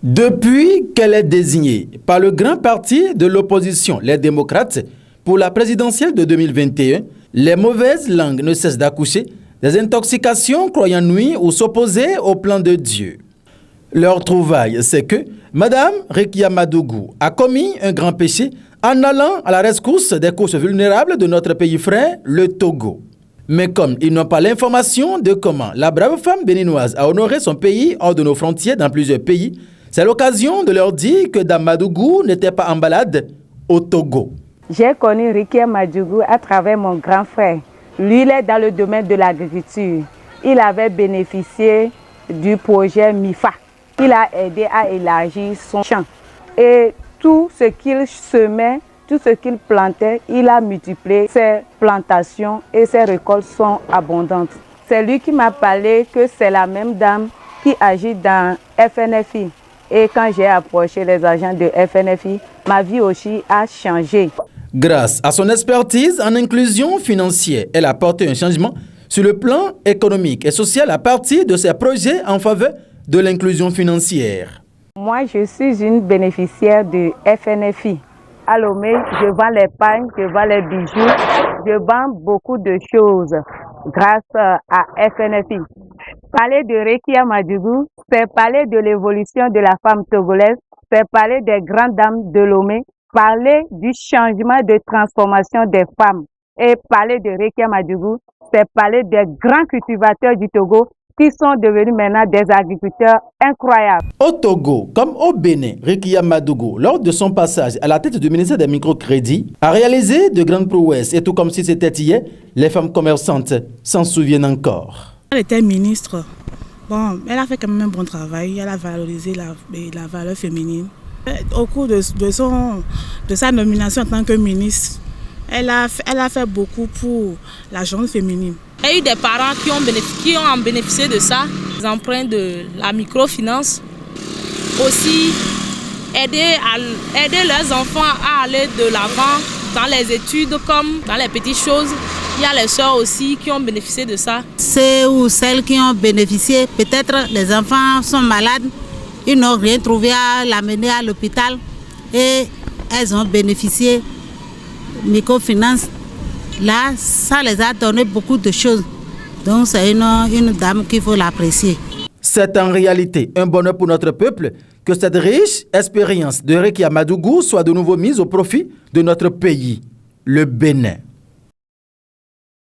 Depuis qu'elle est désignée par le grand parti de l'opposition, les démocrates, pour la présidentielle de 2021, les mauvaises langues ne cessent d'accoucher des intoxications croyant nuire ou s'opposer au plan de Dieu. Leur trouvaille, c'est que Mme Rekia Madougou a commis un grand péché en allant à la rescousse des couches vulnérables de notre pays frère, le Togo. Mais comme ils n'ont pas l'information de comment la brave femme béninoise a honoré son pays hors de nos frontières dans plusieurs pays, c'est l'occasion de leur dire que Dame Madougou n'était pas en balade au Togo. J'ai connu Rekia Madougou à travers mon grand frère. Lui, il est dans le domaine de l'agriculture. Il avait bénéficié du projet MIFA. Il a aidé à élargir son champ. Et tout ce qu'il semait, tout ce qu'il plantait, il a multiplié ses plantations et ses récoltes sont abondantes. C'est lui qui m'a parlé que c'est la même dame qui agit dans FNFI. Et quand j'ai approché les agents de FNFI, ma vie aussi a changé. Grâce à son expertise en inclusion financière, elle a apporté un changement sur le plan économique et social à partir de ses projets en faveur de l'inclusion financière. Moi, je suis une bénéficiaire de FNFI. À Lomé, je vends les pagnes, je vends les bijoux, je vends beaucoup de choses grâce à FNFI. Parler de Rekia Madougou, c'est parler de l'évolution de la femme togolaise, c'est parler des grandes dames de Lomé, parler du changement de transformation des femmes. Et parler de Rekia Madougou, c'est parler des grands cultivateurs du Togo qui sont devenus maintenant des agriculteurs incroyables. Au Togo, comme au Bénin, Rekia Madougou, lors de son passage à la tête du ministère des microcrédits, a réalisé de grandes prouesses. Et tout comme si c'était hier, les femmes commerçantes s'en souviennent encore. Elle était ministre. Bon, elle a fait quand même un bon travail. Elle a valorisé la valeur féminine. Au cours de sa nomination en tant que ministre, elle a fait beaucoup pour la jeune féminine. Il y a eu des parents qui ont bénéficié de ça, les emprunts de la microfinance. Aussi, aider leurs enfants à aller de l'avant dans les études comme dans les petites choses. Il y a les sœurs aussi qui ont bénéficié de ça. Ceux ou celles qui ont bénéficié, peut-être les enfants sont malades, ils n'ont rien trouvé à l'amener à l'hôpital et elles ont bénéficié de microfinance. Là, ça les a donné beaucoup de choses. Donc c'est une dame qu'il faut l'apprécier. C'est en réalité un bonheur pour notre peuple que cette riche expérience de Rekia Madougou soit de nouveau mise au profit de notre pays, le Bénin.